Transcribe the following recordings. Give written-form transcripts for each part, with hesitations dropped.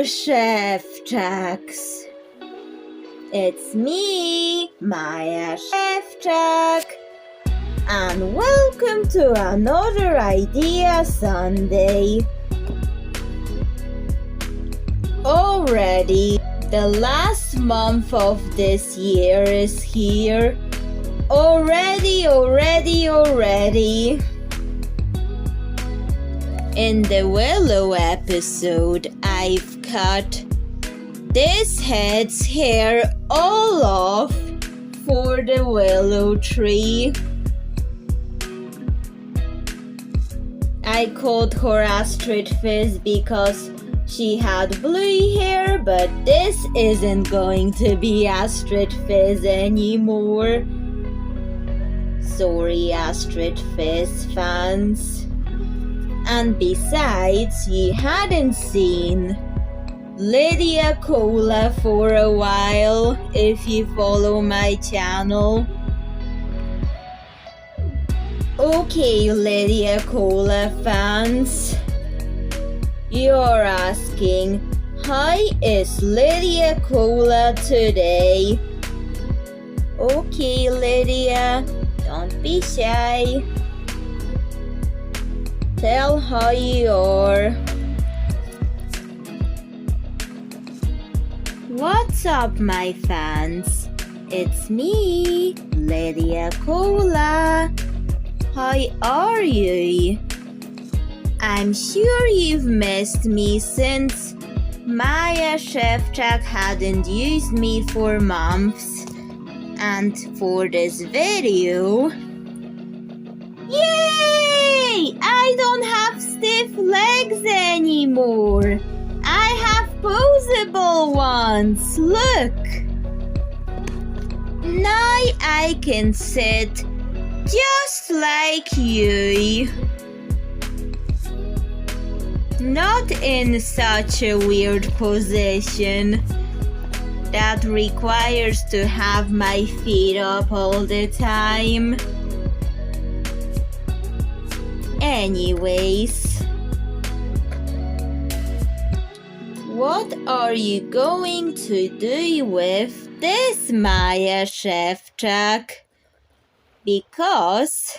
Szewczaks. It's me, Maja Szewczak, and welcome to another Idea Sunday. Already, the last month of this year is here. Already. In the Willow episode, I've cut this head's hair all off for the willow tree. I called her Astrid Fizz because she had blue hair, but this isn't going to be Astrid Fizz anymore. Sorry, Astrid Fizz fans. And besides, you hadn't seen Lydia Cola for a while if you follow my channel. Okay, Lydia Cola fans, you're asking, how is Lydia Cola today? Okay, Lydia, don't be shy. Tell how you are. What's up, my fans? It's me, Lydia Cola. How are you? I'm sure you've missed me since Maja Szewczak hadn't used me for months. And for this video, yay! I don't have stiff legs anymore. I have posable ones. Look. Now I can sit just like you. Not in such a weird position that requires to have my feet up all the time. Anyways, what are you going to do with this, Maja Szewczak? Because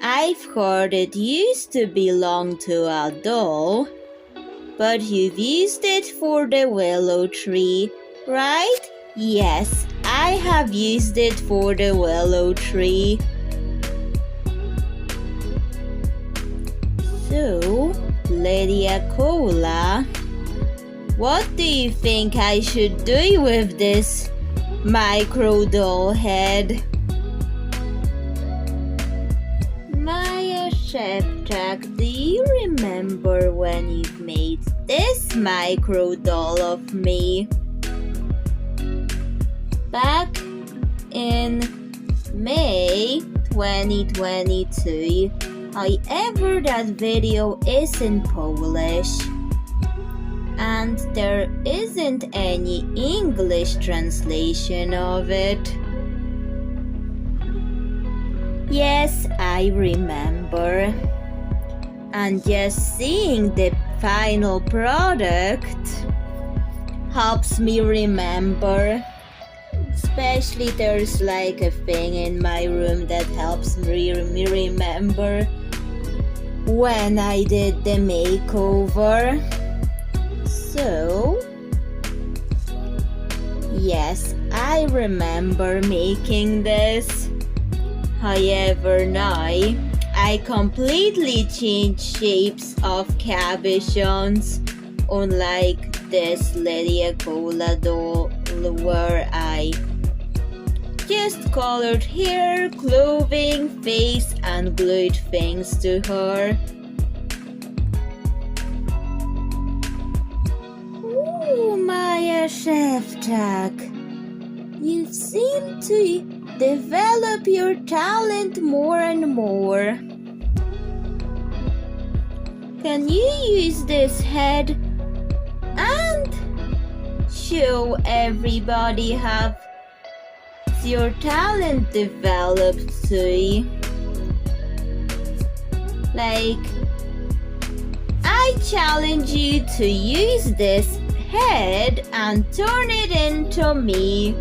I've heard it used to belong to a doll, but you've used it for the willow tree, right? Yes, I have used it for the willow tree. So, Lydia Cola, what do you think I should do with this micro doll head? Maja Szewczak, do you remember when you made this micro doll of me? Back in May 2022. However, that video is in Polish and there isn't any English translation of it. Yes, I remember. And just seeing the final product helps me remember. Especially there's like a thing in my room that helps me remember when I did the makeover. So, yes, I remember making this. However, now I completely changed shapes of cabochons, unlike this Lydia Cola doll where I just colored hair, clothing, face, and glued things to her. Ooh, Maja Szewczak, you seem to develop your talent more and more. Can you use this head and show everybody how your talent developed too? Like, I challenge you to use this head and turn it into me.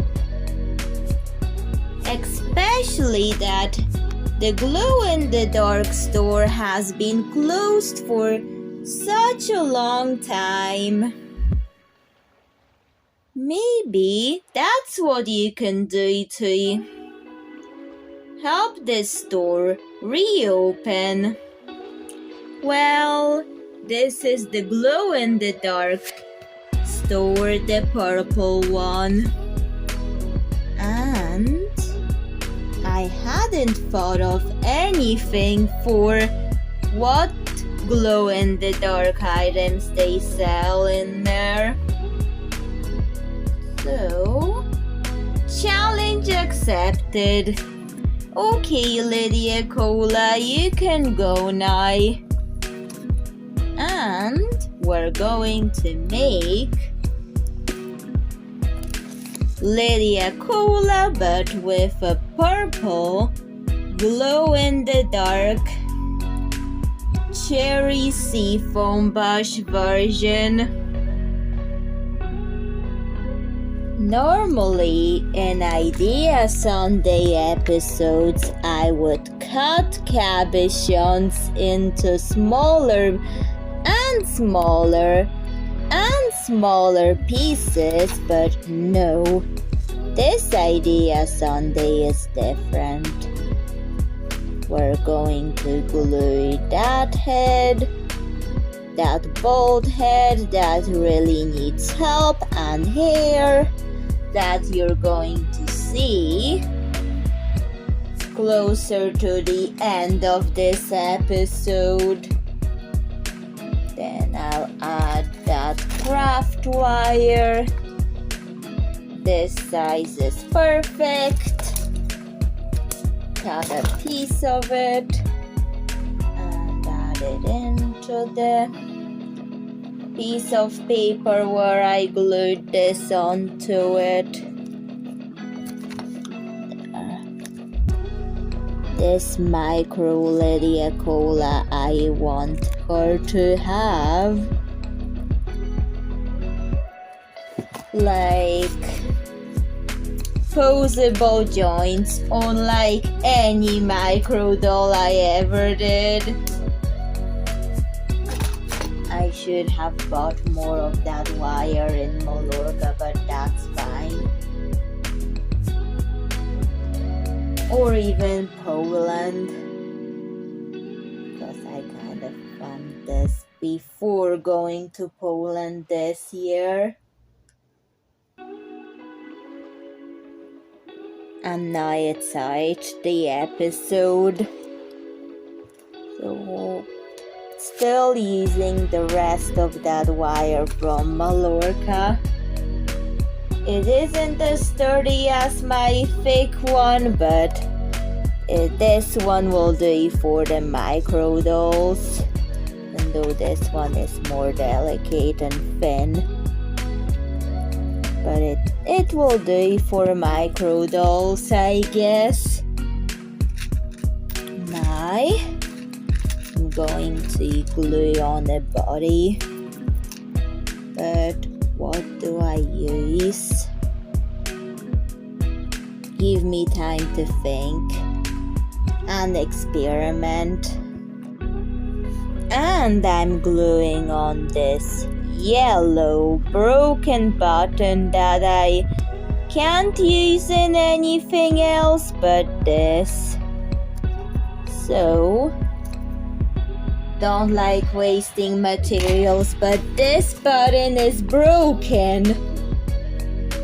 Especially that the glow-in-the-dark store has been closed for such a long time. Maybe that's what you can do to help this store reopen. Well, this is the glow-in-the-dark store, the purple one. And I hadn't thought of anything for what glow-in-the-dark items they sell in there. So, challenge accepted. Okay, Lydia Cola, you can go now. And we're going to make Lydia Cola but with a purple glow-in-the-dark cherry seafoam bush version. Normally, in Idea Sunday episodes, I would cut cabochons into smaller and smaller and smaller pieces, but no, this Idea Sunday is different. We're going to glue that head, that bald head that really needs help, and hair that you're going to see closer to the end of this episode. Then I'll add that craft wire. This size is perfect. Cut a piece of it and add it into the piece of paper where I glued this onto it. This micro Lydia Cola, I want her to have like posable joints, unlike any micro doll I ever did. I should have bought more of that wire in Mallorca, but that's fine. Or even Poland, because I kind of found this before going to Poland this year. And now it's out, the episode. So, still using the rest of that wire from Mallorca. It isn't as sturdy as my thick one, but this one will do for the micro dolls, even though this one is more delicate and thin. But it will do for micro dolls, I guess. Now, I'm going to glue on the body. But what do I use? Give me time to think and experiment. And I'm gluing on this yellow broken button that I can't use in anything else but this. So, don't like wasting materials, but this button is broken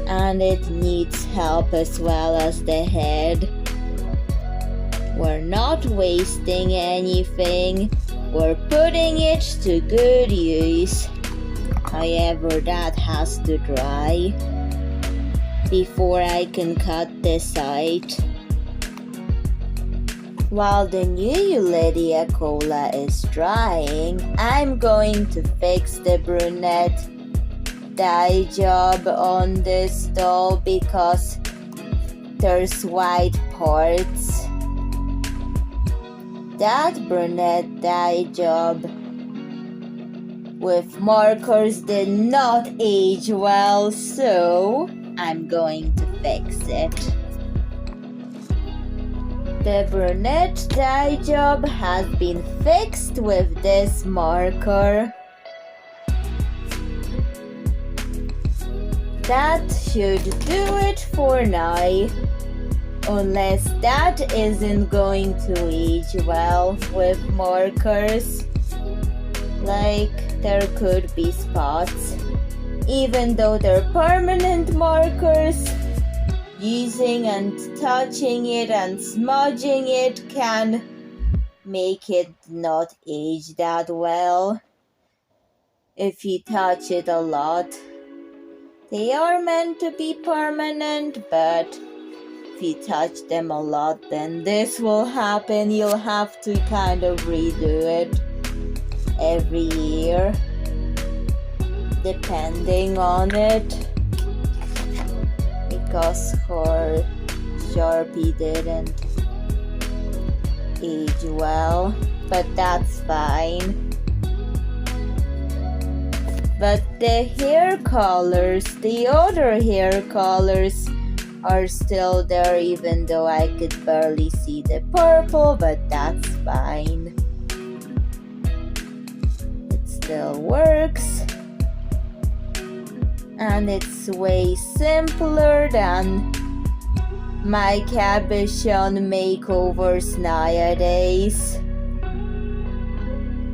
and it needs help as well as the head. We're not wasting anything, we're putting it to good use. However, that has to dry before I can cut this out. While the new Lydia Cola is drying, I'm going to fix the brunette dye job on this doll because there's white parts. That brunette dye job with markers did not age well, so I'm going to fix it. The brunette dye job has been fixed with this marker. That should do it for now, unless that isn't going to age well with markers. Like, there could be spots. Even though they're permanent markers, using and touching it and smudging it can make it not age that well. If you touch it a lot, they are meant to be permanent, but if you touch them a lot, then this will happen. You'll have to kind of redo it every year, depending on it, because her Sharpie didn't age well, but that's fine. But the hair colors, the other hair colors are still there, even though I could barely see the purple, but that's fine. It still works. And it's way simpler than my cabochon makeovers nowadays.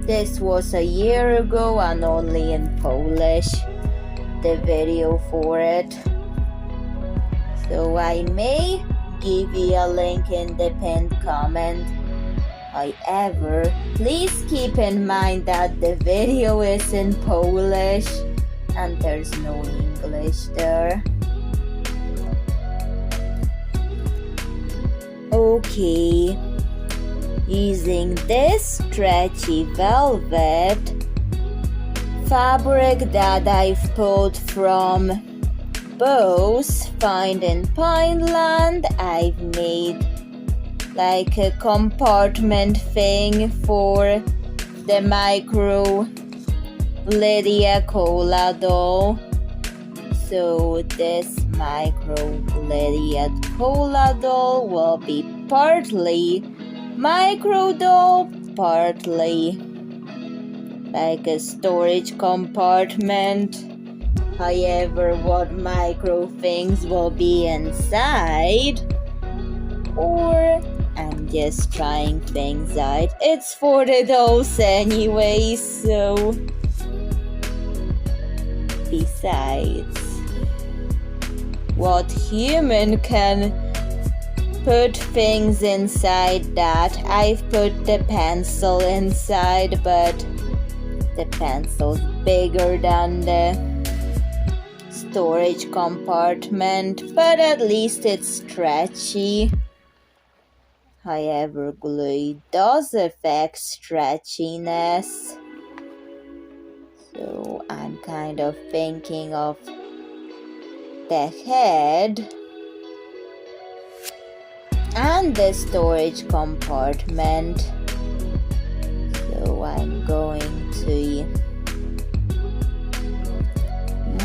This was a year ago and only in Polish, the video for it. So I may give you a link in the pinned comment. However, please keep in mind that the video is in Polish and there's no English there. Okay. Using this stretchy velvet fabric that I've pulled from Bose Find in Pineland, I've made like a compartment thing for the micro Lydia Cola doll. So this micro Lydia Cola doll will be partly micro doll, partly like a storage compartment. However, what micro things will be inside, or I'm just trying things out. It's for the dolls anyway, so besides, what human can put things inside that? I've put the pencil inside, but the pencil's bigger than the storage compartment, but at least it's stretchy. However, glue does affect stretchiness, so I'm kind of thinking of the head and the storage compartment. So I'm going to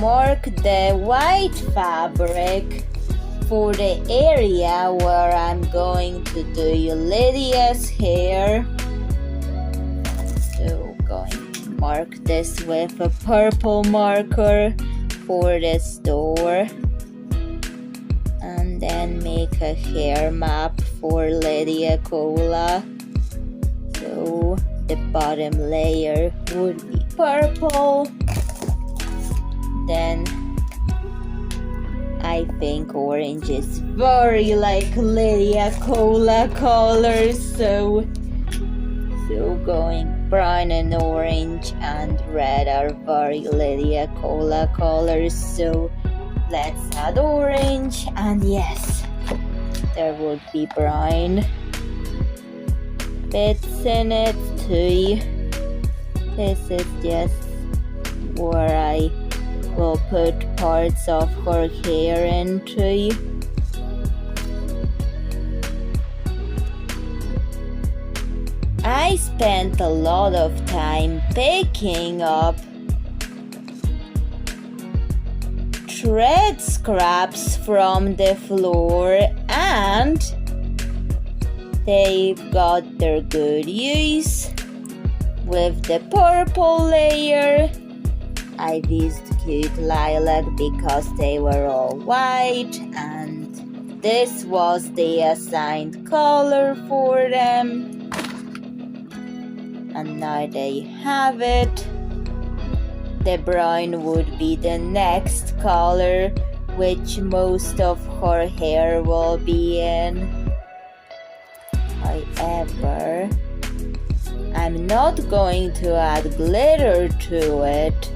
mark the white fabric for the area where I'm going to do Lydia's hair. So going to mark this with a purple marker for the store, and then make a hair map for Lydia Cola. So the bottom layer would be purple. Then I think orange is very like Lydia Cola colors, so going brown and orange and red are very Lydia Cola colors, so let's add orange, and yes, there would be brown bits in it too. This is just where I will put parts of her hair into. I spent a lot of time picking up thread scraps from the floor and they've got their good use. With the purple layer, I've used cute lilac because they were all white and this was the assigned color for them. And now they have it. The brown would be the next color, which most of her hair will be in. However, I'm not going to add glitter to it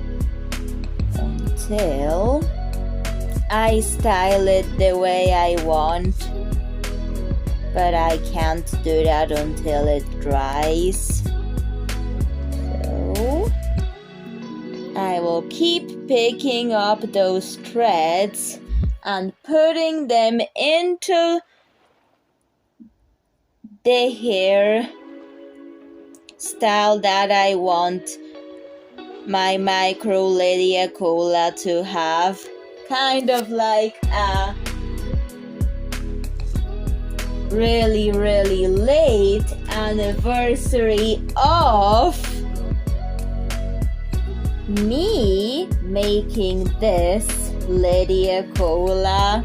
until I style it the way I want. But I can't do that until it dries. So I will keep picking up those threads and putting them into the hair style that I want my micro Lydia Cola to have. Kind of like a really late anniversary of me making this Lydia Cola.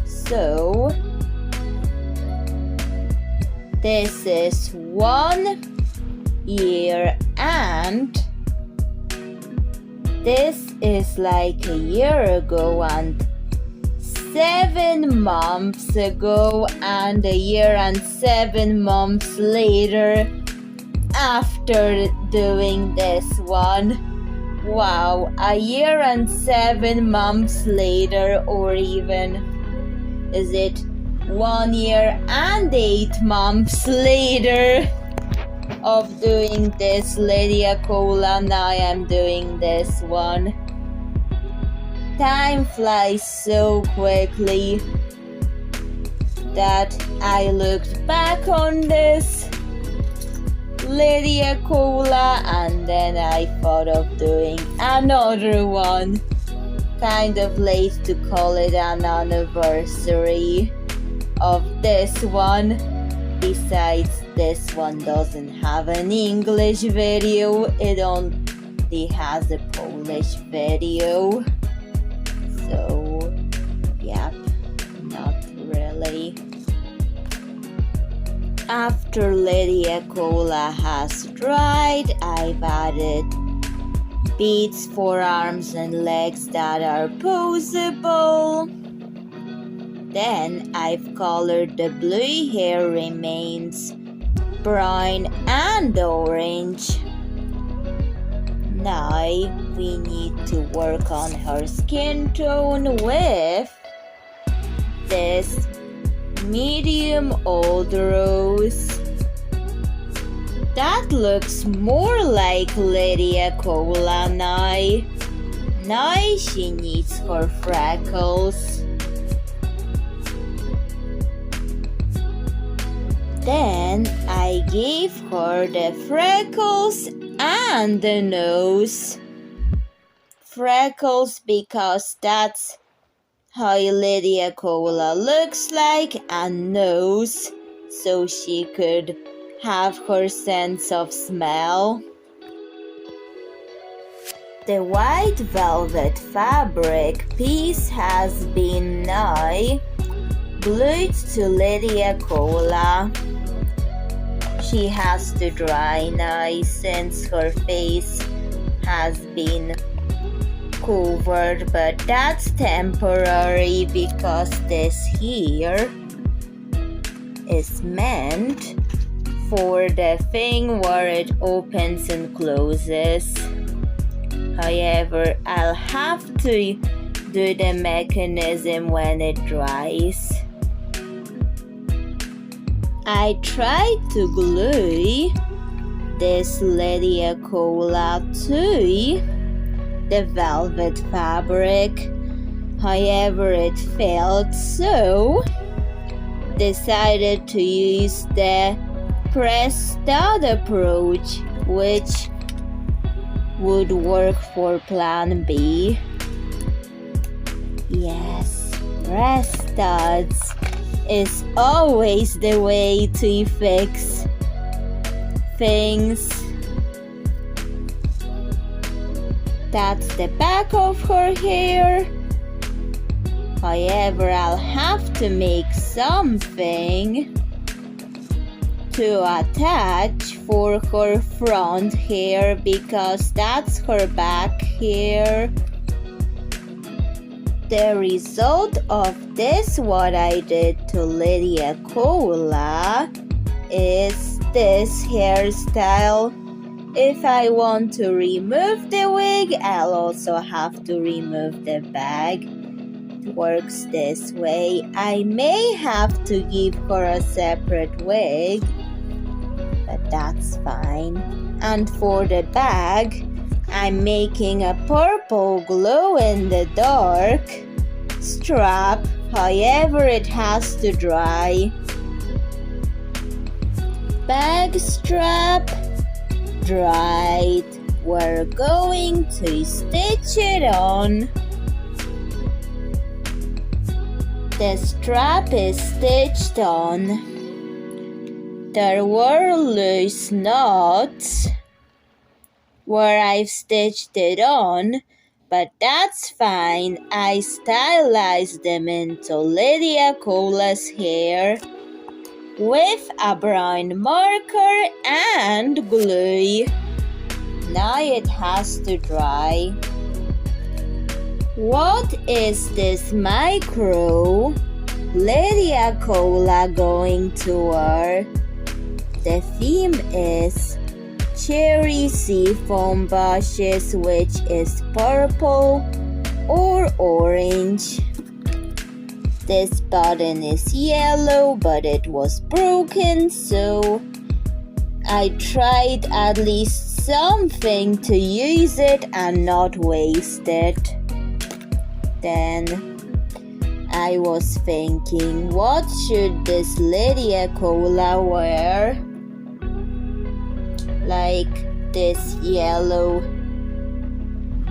So this is 1 year and this is like a year ago and 7 months ago and a year and 7 months later after doing this one. Wow, a year and 7 months later, or even is it 1 year and 8 months later of doing this Lydia Cola. Now I am doing this one. Time flies so quickly that I looked back on this Lydia Cola and then I thought of doing another one. Kind of late to call it an anniversary of this one. Besides, this one doesn't have an English video, it only has a Polish video. So, yep, not really. After Lydia Cola has dried, I've added beads for arms and legs that are posable. Then I've colored the blue hair remains brown and orange. Now we need to work on her skin tone with this medium old rose. That looks more like Lydia Cola now. Now she needs her freckles. Then I gave her the freckles and the nose. Freckles because that's how Lydia Cola looks like, and nose so she could have her sense of smell. The white velvet fabric piece has been now glued to Lydia Cola. She has to dry now since her face has been covered, but that's temporary because this here is meant for the thing where it opens and closes. However, I'll have to do the mechanism when it dries. I tried to glue this Lydia Cola to the velvet fabric. However, it failed, so decided to use the press stud approach, which would work for plan B. Yes, rest studs is always the way to fix things. That's the back of her hair. However, I'll have to make something to attach for her front hair because that's her back hair. The result of this, what I did to Lydia Cola, is this hairstyle. If I want to remove the wig, I'll also have to remove the bag. It works this way. I may have to give her a separate wig, but that's fine. And for the bag, I'm making a purple glow-in-the-dark strap. However, it has to dry. Bag strap dried. We're going to stitch it on. The strap is stitched on. There were loose knots where I've stitched it on, but that's fine. I stylized them into Lydia Cola's hair with a brown marker and glue. Now it has to dry. What is this micro Lydia Cola going to wear? The theme is cherry seafoam bushes, which is purple or orange. This button is yellow, but it was broken, so I tried at least something to use it and not waste it. Then I was thinking, what should this Lydia Cola wear? Like this yellow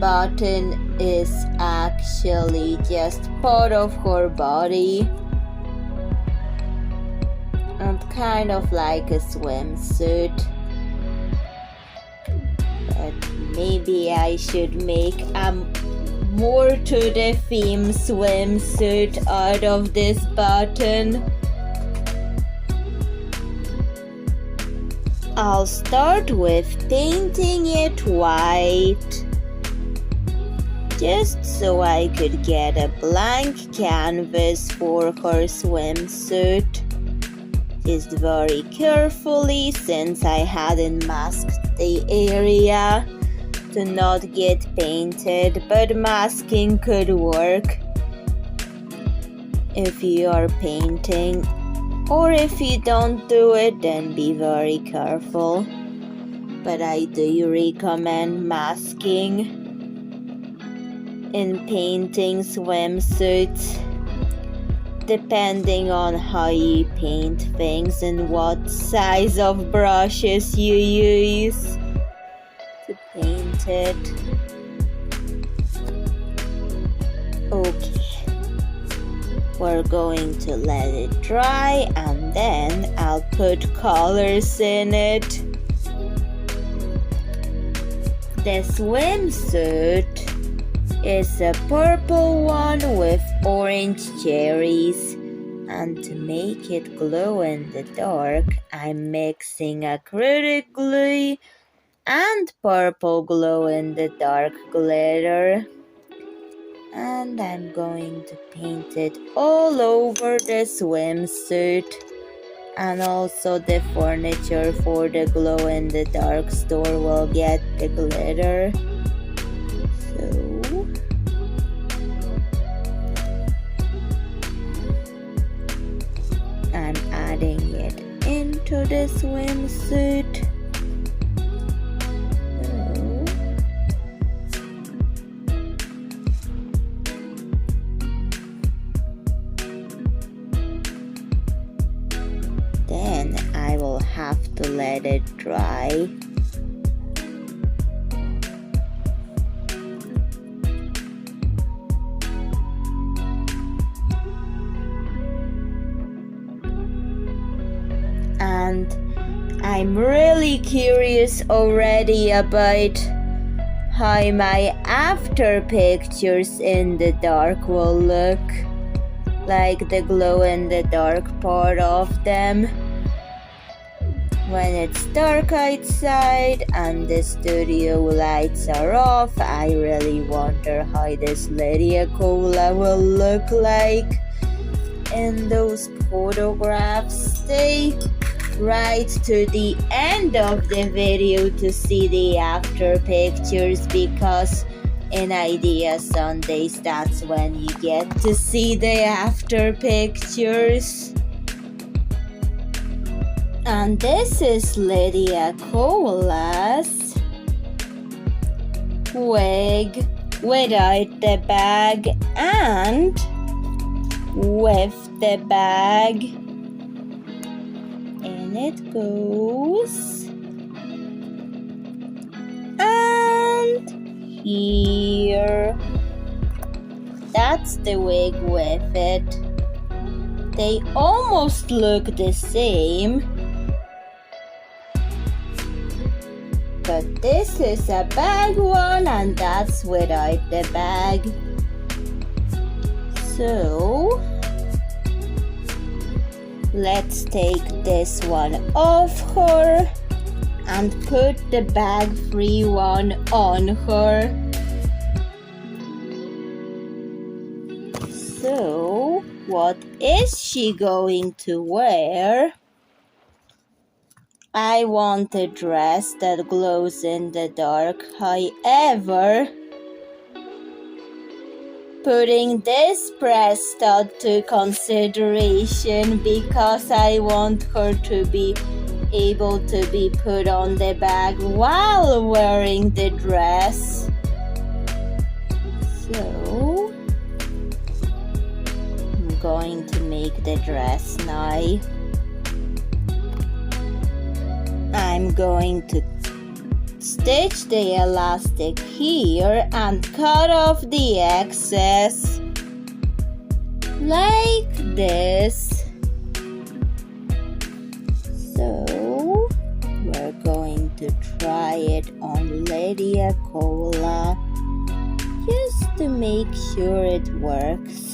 button is actually just part of her body and kind of like a swimsuit. But maybe I should make a more to the theme swimsuit out of this button. I'll start with painting it white, just so I could get a blank canvas for her swimsuit. Just very carefully, since I hadn't masked the area to not get painted, but masking could work if you are painting. Or if you don't do it, then be very careful. But I do recommend masking in painting swimsuits, depending on how you paint things and what size of brushes you use to paint it. Okay. We're going to let it dry and then I'll put colors in it. The swimsuit is a purple one with orange cherries, and to make it glow in the dark, I'm mixing acrylic glue and purple glow in the dark glitter. And I'm going to paint it all over the swimsuit, and also the furniture for the glow-in-the-dark store will get the glitter. So I'm adding it into the swimsuit. Then I will have to let it dry. and I'm really curious already about how my after pictures in the dark will look, like the glow in the dark part of them. When it's dark outside and the studio lights are off, I really wonder how this Lydia Cola will look like in those photographs. Stay right to the end of the video to see the after pictures, because in Idea Sundays that's when you get to see the after pictures. And this is Lydia Cola's wig without the bag and with the bag. In it goes. And here. That's the wig with it. They almost look the same. But this is a bag one and that's without the bag. So let's take this one off her and put the bag-free one on her. So what is she going to wear? I want a dress that glows in the dark. However, putting this breast to consideration because I want her to be able to be put on the bag while wearing the dress. So, I'm going to make the dress now. I'm going to stitch the elastic here and cut off the excess like this. So we're going to try it on Lydia Cola just to make sure it works.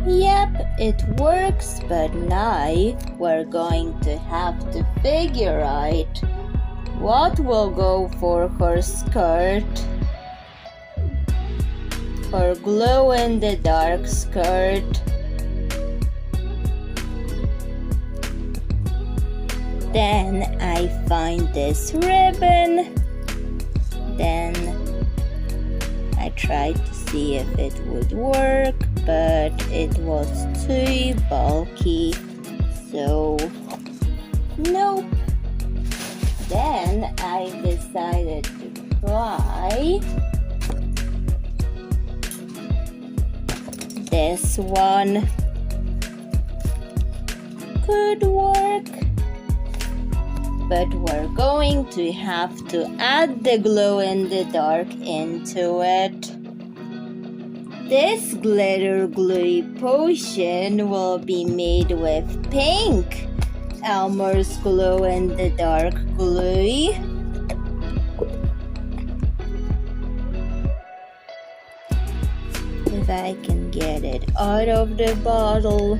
Yep, it works, but now we're going to have to figure out what will go for her skirt. Her glow-in-the-dark skirt. Then I find this ribbon. Then I tried to see if it would work, but it was too bulky, so nope. Then I decided to try this one. Could work, but we're going to have to add the glow in the dark into it. This glitter glue potion will be made with pink Elmer's glow in the dark glue. If I can get it out of the bottle.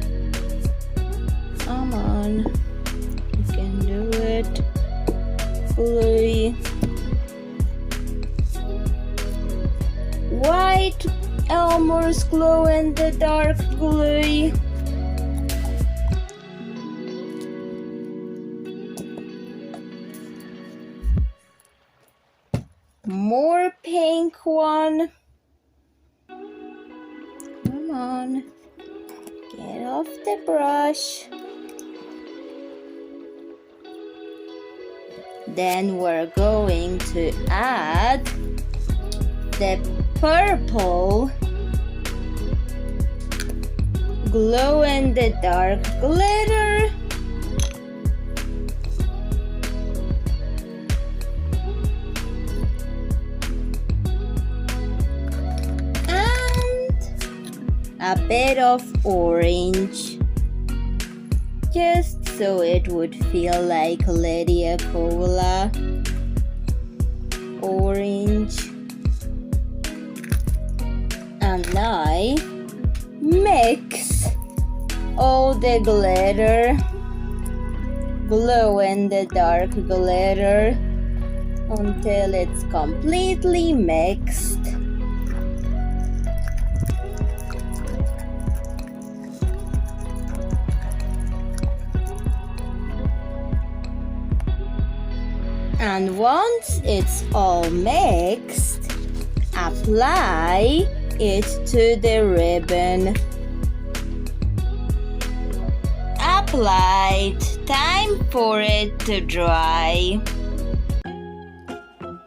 Come on, you can do it. Glue. White Elmer's glow in the dark glue. More pink one. Come on, get off the brush. Then we're going to add the purple glow in the dark glitter. And a bit of orange, just so it would feel like Lydia Cola. Orange. And I mix all the glitter, glow-in-the-dark glitter, until it's completely mixed. And once it's all mixed, apply it to the ribbon. Applied, time for it to dry.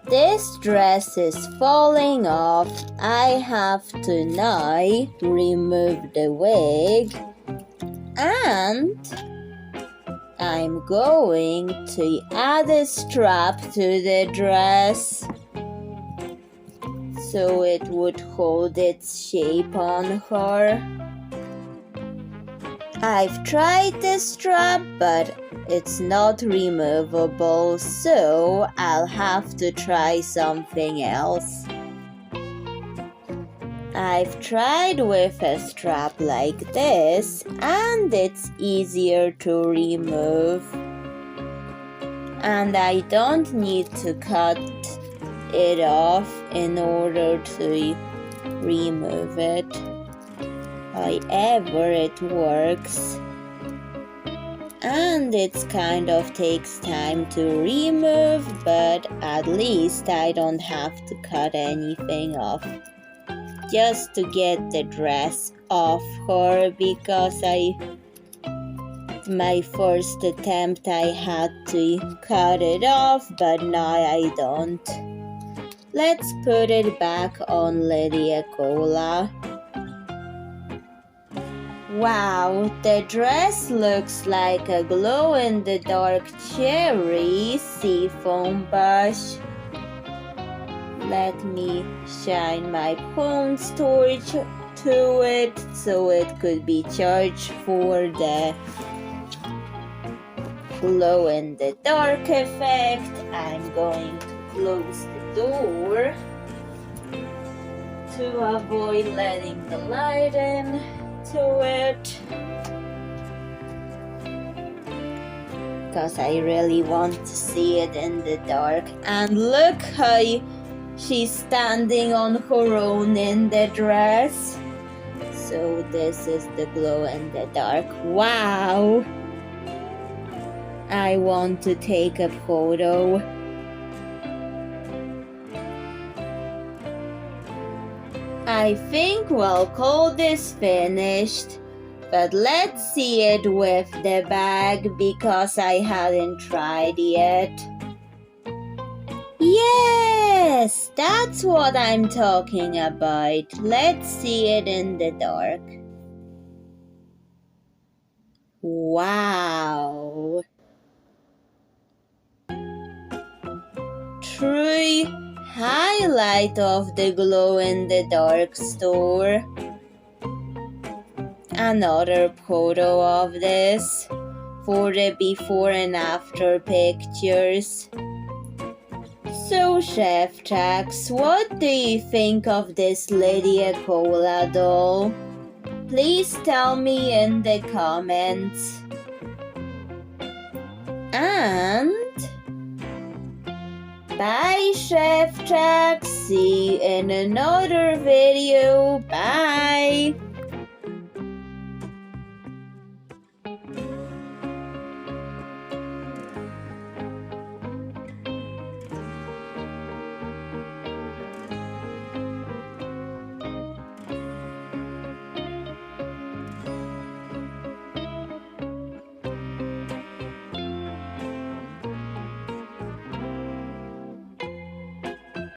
This dress is falling off. I have to now remove the wig, and I'm going to add a strap to the dress so it would hold its shape on her. I've tried the strap, but it's not removable, so I'll have to try something else. I've tried with a strap like this, and it's easier to remove. And I don't need to cut it off in order to remove it. However, it works. And it kind of takes time to remove, but at least I don't have to cut anything off. Just to get the dress off her, because my first attempt I had to cut it off, but now I don't. Let's put it back on Lydia Cola. Wow, the dress looks like a glow-in-the-dark cherry seafoam brush. Let me shine my Pond's torch to it so it could be charged for the glow-in-the-dark effect. I'm going to close the door to avoid letting the light in to it, because I really want to see it in the dark. And look how she's standing on her own in the dress. So this is the glow in the dark. Wow! I want to take a photo. I think we'll call this finished, but let's see it with the bag because I hadn't tried yet. Yes, that's what I'm talking about. Let's see it in the dark. Wow. True highlight of the glow-in-the-dark store. Another photo of this for the before and after pictures. So, Szewczak, what do you think of this Lydia Cola doll? Please tell me in the comments. And bye, Szewczak. See you in another video. Bye.